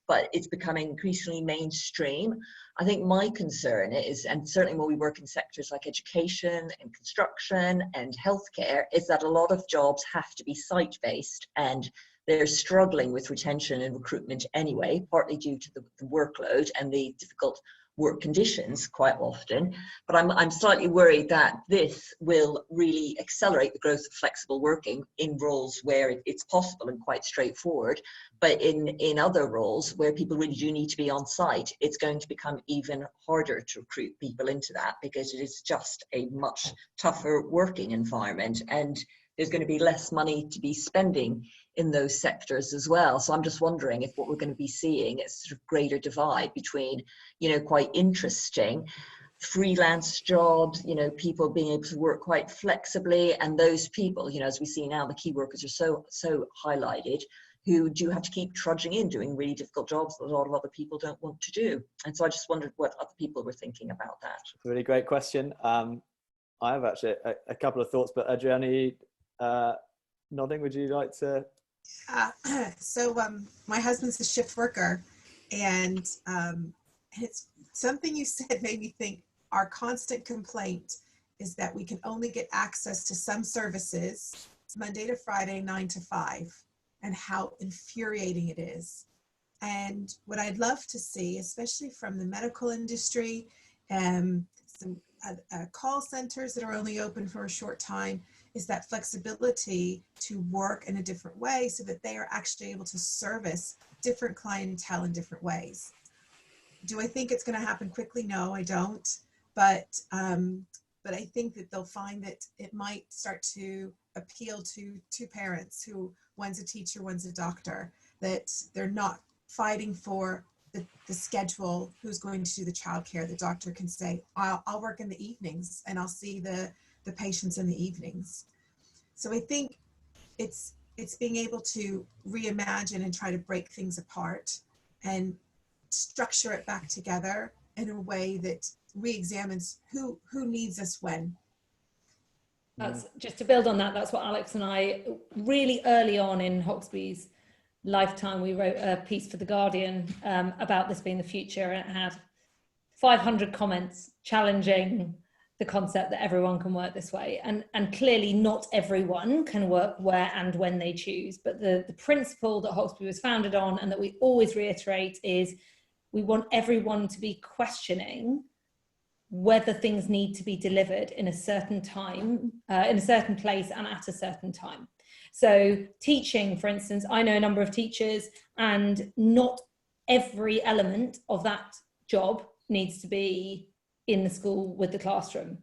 But it's becoming increasingly mainstream. I think my concern is, and certainly when we work in sectors like education and construction and healthcare, is that a lot of jobs have to be site-based, and they're struggling with retention and recruitment anyway, partly due to the workload and the difficult work conditions quite often. But I'm slightly worried that this will really accelerate the growth of flexible working in roles where it's possible and quite straightforward. But in other roles where people really do need to be on site, it's going to become even harder to recruit people into that, because it is just a much tougher working environment, and there's going to be less money to be spending in those sectors as well. So I'm just wondering if what we're going to be seeing is sort of greater divide between, you know, quite interesting freelance jobs, you know, people being able to work quite flexibly, and those people, you know, as we see now, the key workers are so highlighted, who do have to keep trudging in, doing really difficult jobs that a lot of other people don't want to do. And so I just wondered what other people were thinking about that. It's a really great question. I have actually a couple of thoughts, but Adriani, nodding, would you like to? My husband's a shift worker, and it's something you said made me think. Our constant complaint is that we can only get access to some services Monday to Friday, 9 to 5, and how infuriating it is. And what I'd love to see, especially from the medical industry, some call centers that are only open for a short time, is that flexibility to work in a different way so that they are actually able to service different clientele in different ways. Do I think it's going to happen quickly? No, I don't. But I think that they'll find that it might start to appeal to two parents who, one's a teacher, one's a doctor, that they're not fighting for the schedule, who's going to do the childcare. The doctor can say, I'll work in the evenings and I'll see the patients in the evenings. So I think it's being able to reimagine and try to break things apart and structure it back together in a way that re-examines who needs us when. That's just to build on that. That's what Alex and I, really early on in Hoxby's lifetime, we wrote a piece for The Guardian about this being the future, and it had 500 comments challenging the concept that everyone can work this way. And clearly not everyone can work where and when they choose. But the principle that Hoxby was founded on, and that we always reiterate, is we want everyone to be questioning whether things need to be delivered in a certain time, in a certain place and at a certain time. So teaching, for instance, I know a number of teachers, and not every element of that job needs to be in the school with the classroom.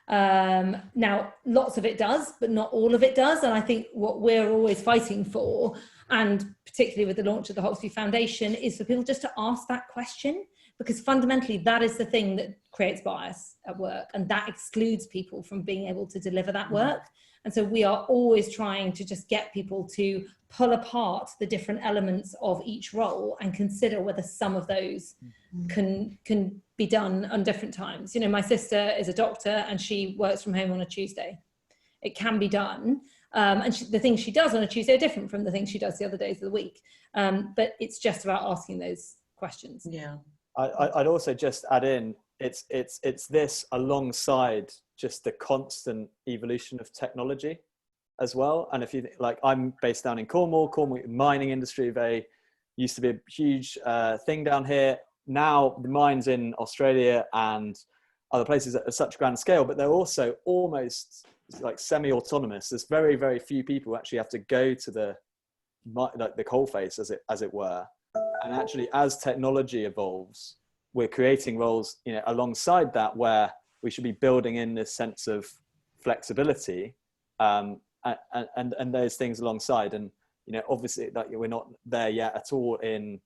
Now, lots of it does, but not all of it does. And I think what we're always fighting for, and particularly with the launch of the Hoxby Foundation, is for people just to ask that question, because fundamentally that is the thing that creates bias at work, and that excludes people from being able to deliver that work. And so we are always trying to just get people to pull apart the different elements of each role and consider whether some of those can be done on different times. You know, my sister is a doctor and she works from home on a Tuesday. It can be done. And the things she does on a Tuesday are different from the things she does the other days of the week. But it's just about asking those questions. Yeah. I'd also just add in, it's this alongside just the constant evolution of technology as well. And if you like, I'm based down in Cornwall mining industry, used to be a huge thing down here. Now the mines in Australia and other places at such grand scale, but they're also almost like semi-autonomous. There's very, very few people who actually have to go to the coalface, as it were. And actually, as technology evolves, we're creating roles, you know, alongside that, where we should be building in this sense of flexibility, and those things alongside. And you know, obviously, that we're not there yet at all in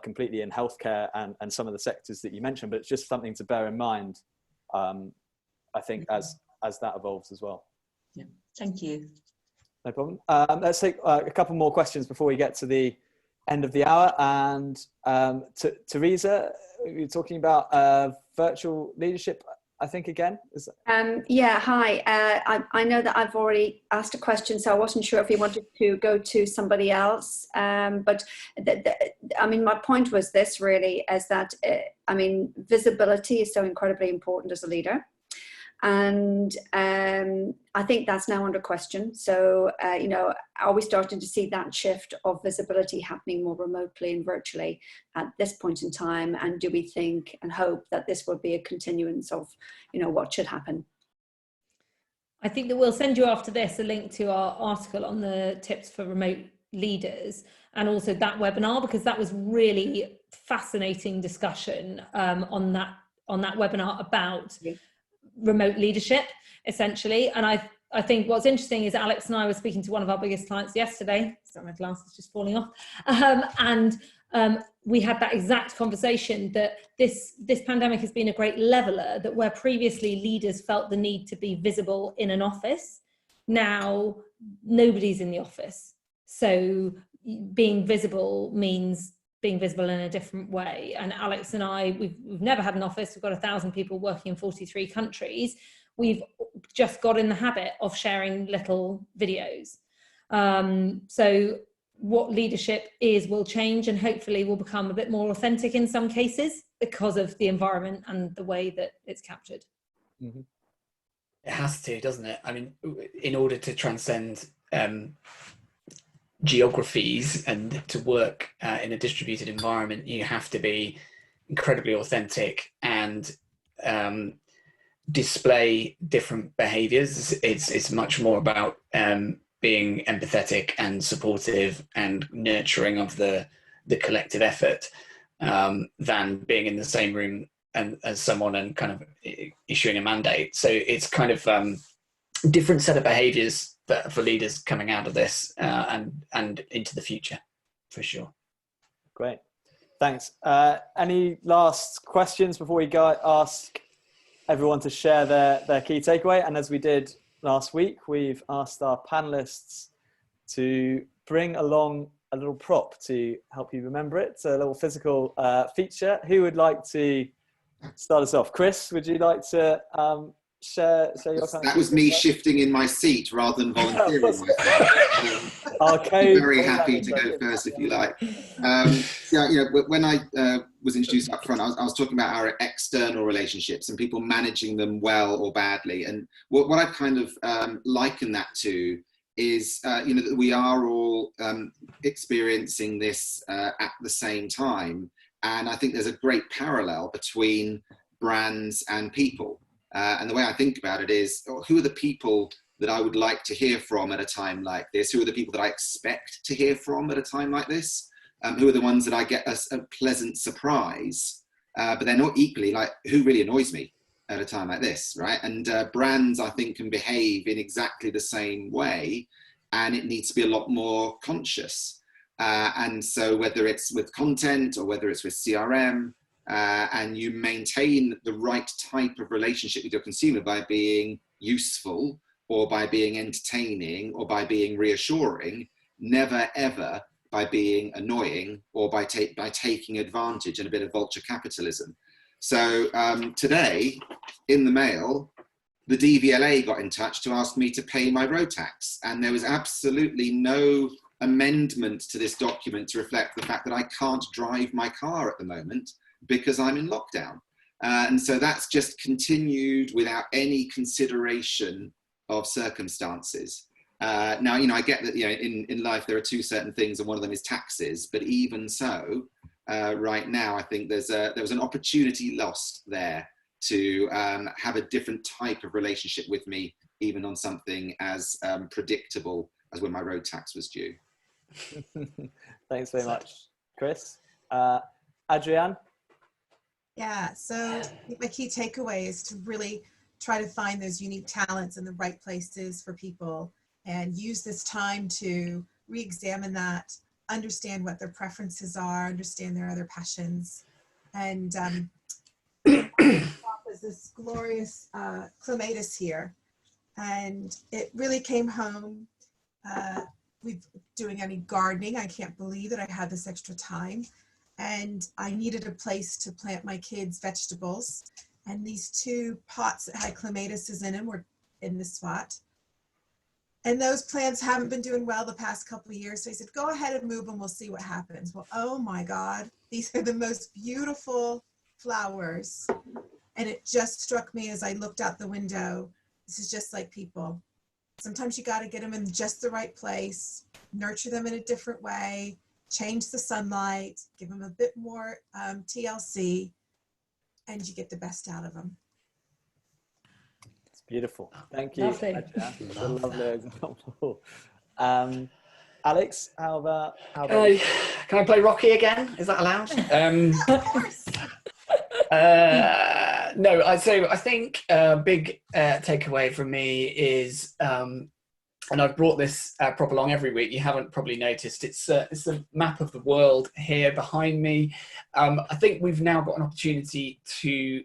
completely in healthcare and some of the sectors that you mentioned, but it's just something to bear in mind. I think as that evolves as well. Yeah, thank you. No problem. Let's take a couple more questions before we get to the end of the hour. And Teresa, you're talking about virtual leadership. I think again. Yeah, hi. I know that I've already asked a question, so I wasn't sure if you wanted to go to somebody else. But I mean, my point was this really, is that, I mean, visibility is so incredibly important as a leader. And I think that's now under question. So, you know, are we starting to see that shift of visibility happening more remotely and virtually at this point in time? And do we think and hope that this will be a continuance of, you know, what should happen? I think that we'll send you after this a link to our article on the tips for remote leaders, and also that webinar, because that was really fascinating discussion on that webinar about remote leadership, essentially. And I think what's interesting is Alex and I were speaking to one of our biggest clients yesterday. Sorry, my glasses just falling off. We had that exact conversation that this pandemic has been a great leveler, that where previously leaders felt the need to be visible in an office, now nobody's in the office. So being visible means being visible in a different way. And Alex and I, we've never had an office. We've got 1,000 people working in 43 countries. We've just got in the habit of sharing little videos. So what leadership is will change, and hopefully will become a bit more authentic in some cases because of the environment and the way that it's captured. Mm-hmm. It has to, doesn't it? I mean, in order to transcend geographies and to work in a distributed environment, you have to be incredibly authentic and display different behaviors. It's much more about being empathetic and supportive and nurturing of the collective effort than being in the same room as someone and kind of issuing a mandate. So it's kind of different set of behaviors for leaders coming out of this and into the future, for sure. Great, thanks. Any last questions before we go? Ask everyone to share their key takeaway. And as we did last week, we've asked our panelists to bring along a little prop to help you remember it. So a little physical feature. Who would like to start us off? Chris, would you like to share your kind That was me shifting in my seat rather than volunteering myself. I'm very happy to go first if you like. Yeah, you know, when I was introduced up front, I was talking about our external relationships and people managing them well or badly. And what I've kind of likened that to is, you know, that we are all experiencing this at the same time. And I think there's a great parallel between brands and people. And the way I think about it is, who are the people that I would like to hear from at a time like this? Who are the people that I expect to hear from at a time like this? Who are the ones that I get a pleasant surprise? But they're not equally like, who really annoys me at a time like this, right? And brands, I think, can behave in exactly the same way, and it needs to be a lot more conscious. And so whether it's with content or whether it's with CRM, and you maintain the right type of relationship with your consumer by being useful or by being entertaining or by being reassuring, never ever by being annoying or by taking advantage and a bit of vulture capitalism. So today in the mail, the DVLA got in touch to ask me to pay my road tax, and there was absolutely no amendment to this document to reflect the fact that I can't drive my car at the moment because I'm in lockdown. And so that's just continued without any consideration of circumstances. Now, you know, I get that, you know, in life there are two certain things, and one of them is taxes, but even so, right now, I think there was an opportunity lost there to have a different type of relationship with me, even on something as predictable as when my road tax was due. Thanks very much, Chris. Adrienne? Yeah, so my key takeaway is to really try to find those unique talents in the right places for people and use this time to re-examine that, understand what their preferences are, understand their other passions. And there's this glorious clematis here, and it really came home. We've doing any gardening. I can't believe that I had this extra time. And I needed a place to plant my kids' vegetables. And these 2 pots that had clematis in them were in this spot. And those plants haven't been doing well the past couple of years. So he said, go ahead and move them. We'll see what happens. Well, oh my God, these are the most beautiful flowers. And it just struck me as I looked out the window. This is just like people. Sometimes you got to get them in just the right place, nurture them in a different way, change the sunlight, give them a bit more TLC, and you get the best out of them. It's beautiful. Thank you. Lovely. That's a lovely example. Alex, how about can I play Rocky again? Is that allowed? Of course. No, I think a big takeaway from me is, and I've brought this prop along every week. You haven't probably noticed. It's a map of the world here behind me. I think we've now got an opportunity to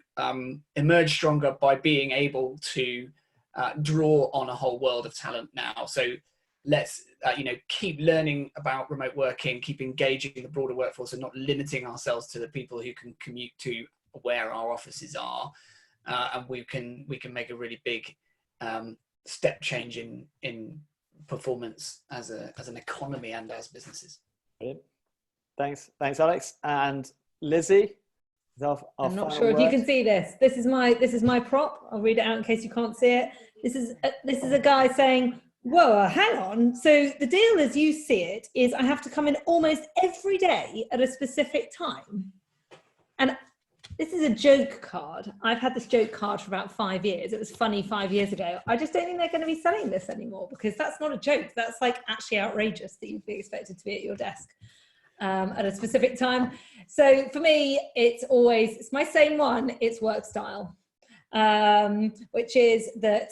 emerge stronger by being able to draw on a whole world of talent now. So let's keep learning about remote working, keep engaging the broader workforce, and not limiting ourselves to the people who can commute to where our offices are, and we can make a really big step change in performance as an economy and as businesses. Brilliant. Thanks, Alex. And Lizzie, I'm not sure if you can see this. This is my prop. I'll read it out in case you can't see it. This is a guy saying, whoa, hang on. So the deal as you see it is I have to come in almost every day at a specific time. And this is a joke card. I've had this joke card for about 5 years. It was funny 5 years ago. I just don't think they're going to be selling this anymore, because that's not a joke. That's like actually outrageous that you'd be expected to be at your desk at a specific time. So for me, it's my same one. It's work style, which is that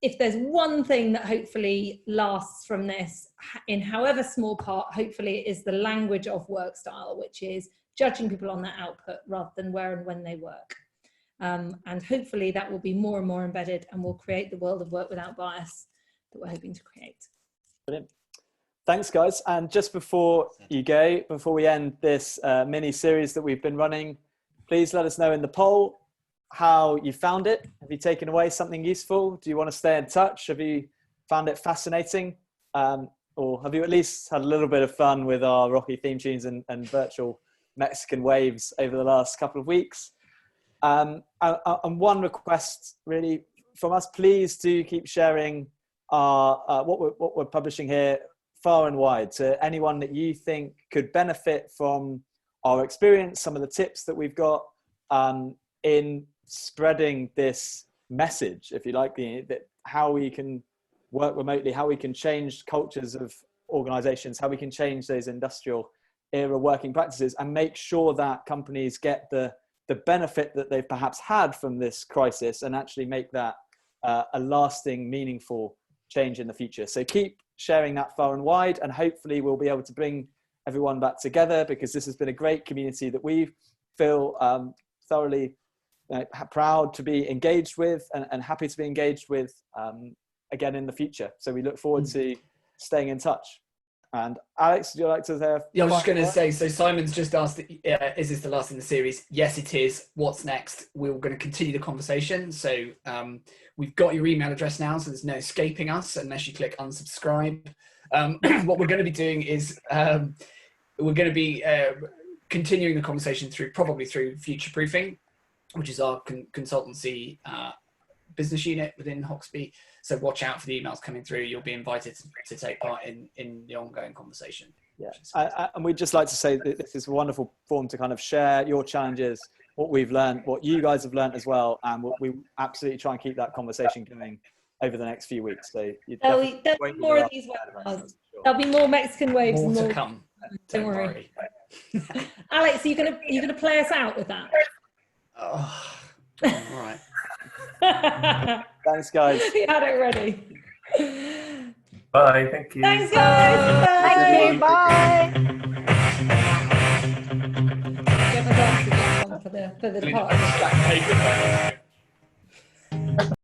if there's one thing that hopefully lasts from this, in however small part, hopefully it is the language of work style, which is judging people on their output rather than where and when they work. And hopefully that will be more and more embedded and will create the world of work without bias that we're hoping to create. Brilliant. Thanks, guys. And just before you go, before we end this mini series that we've been running, please let us know in the poll how you found it. Have you taken away something useful? Do you want to stay in touch? Have you found it fascinating? Or have you at least had a little bit of fun with our Rocky theme tunes and virtual Mexican waves over the last couple of weeks? And one request really from us, please do keep sharing what we're publishing here far and wide to anyone that you think could benefit from our experience, some of the tips that we've got in spreading this message, if you like, that how we can work remotely, how we can change cultures of organizations, how we can change those industrial era working practices, and make sure that companies get the benefit that they've perhaps had from this crisis and actually make that a lasting, meaningful change in the future. So keep sharing that far and wide, and hopefully we'll be able to bring everyone back together, because this has been a great community that we feel thoroughly proud to be engaged with and happy to be engaged with again in the future. So we look forward to staying in touch. And Alex, would you like to say? Yeah, I was just going to say, so Simon's just asked, is this the last in the series? Yes, it is. What's next? We're going to continue the conversation. So we've got your email address now, so there's no escaping us unless you click unsubscribe. What we're going to be doing is we're going to be continuing the conversation probably through Future Proofing, which is our consultancy business unit within Hoxby. So watch out for the emails coming through. You'll be invited to take part in the ongoing conversation. Yeah, and we'd just like to say that this is a wonderful forum to kind of share your challenges, what we've learned, what you guys have learned as well, and we absolutely try and keep that conversation going over the next few weeks. So there'll be more of these webinars. There'll be more Mexican waves. More to come. Don't worry. Alex, are you gonna play us out with that? Oh, all right. Thanks, guys. You had it ready. Bye. Thank you. Thanks, guys. Bye. Thank you. Bye. Get my glasses on for the part.